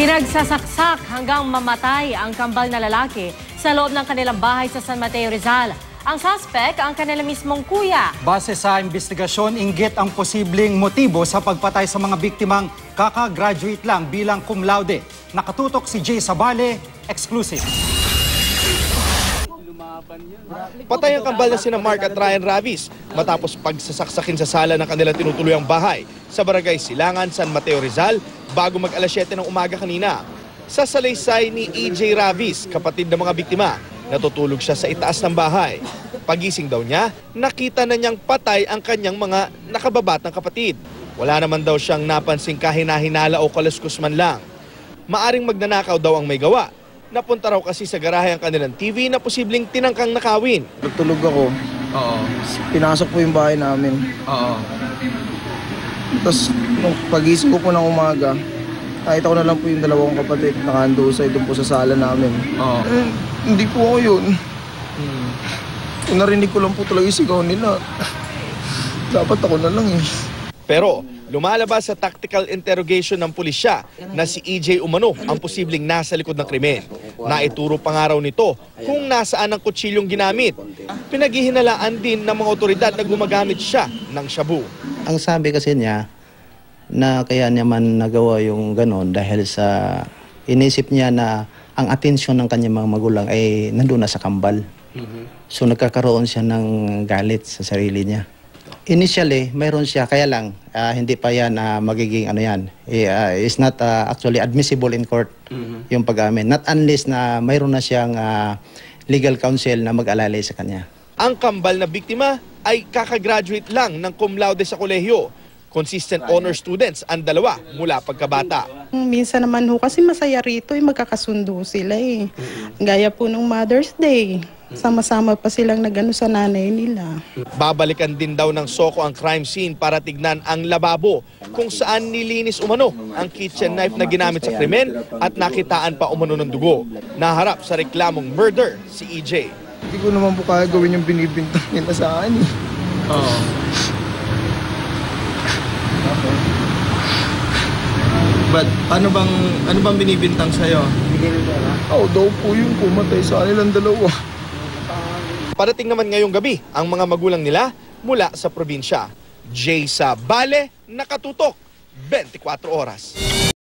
Pinagsasaksak hanggang mamatay ang kambal na lalaki sa loob ng kanilang bahay sa San Mateo, Rizal. Ang suspect, ang kanilang mismong kuya. Base sa investigasyon, inggit ang posibleng motibo sa pagpatay sa mga biktimang kakagraduate lang bilang cum laude. Nakatutok si Jay Sabale, exclusive. Patay ang kambal na sina Mark at Ryan Ravis matapos pagsasaksakin sa sala ng kanilang tinutuluyang bahay sa Barangay Silangan, San Mateo, Rizal bago mag-alas 7 ng umaga kanina. Sa salaysay ni EJ Ravis, kapatid ng mga biktima, natutulog siya sa itaas ng bahay. Pagising daw niya, nakita na niyang patay ang kanyang mga nakababatang kapatid. Wala naman daw siyang napansing kahina-hinala o kaluskus man lang. Maaring magnanakaw daw ang may gawa. Napunta raw kasi sa garahe ang kanilang TV na posibleng tinangkang nakawin. Nagtulog ako. Oo. Pinasok po yung bahay namin. Oo. Tapos nung pagising ko po ng umaga, nakita ko na lang po yung dalawang kapatid nakahandusay doon po sa sala namin. Oo. Hindi po ako yun. Narinig ko lang po talaga yung sigaw nila. Dapat ako na lang eh. Pero lumalabas sa tactical interrogation ng pulisya na si EJ umano ang posibleng nasa likod ng krimen. Naituro pa nga raw nito kung nasaan ang kutsilyong ginamit. Pinaghihinalaan din ng mga otoridad na gumagamit siya ng shabu. Ang sabi kasi niya na kaya niya man nagawa yung ganon dahil sa inisip niya na ang atensyon ng kanyang mga magulang ay nandun na sa kambal. So nagkakaroon siya ng galit sa sarili niya. Initially, mayroon siya, kaya lang, hindi pa yan magiging ano yan. It's not actually admissible in court yung pag-amin. Not unless na mayroon na siyang legal counsel na mag-alalay sa kanya. Ang kambal na biktima ay kakagraduate lang ng cum laude sa kolehiyo. Consistent honor students ang dalawa mula pagkabata. Minsan naman ho kasi masaya rito, magkakasundo sila eh. Gaya po nung Mother's Day. Sama-sama pa silang nagano sa nanay nila. Babalikan din daw ng SOCO ang crime scene para tignan ang lababo kung saan nilinis umano ang kitchen knife na ginamit sa krimen at nakitaan pa umano ng dugo. Naharap sa reklamong murder si EJ. Hindi ko naman po kaya gawin yung binibintang nila sa akin eh. Oo. But ano bang binibintang sa'yo? Ako daw po yung pumatay sa kanilang dalawa. Parating naman ngayong gabi ang mga magulang nila mula sa probinsya. Jay Sabale, nakatutok, 24 oras.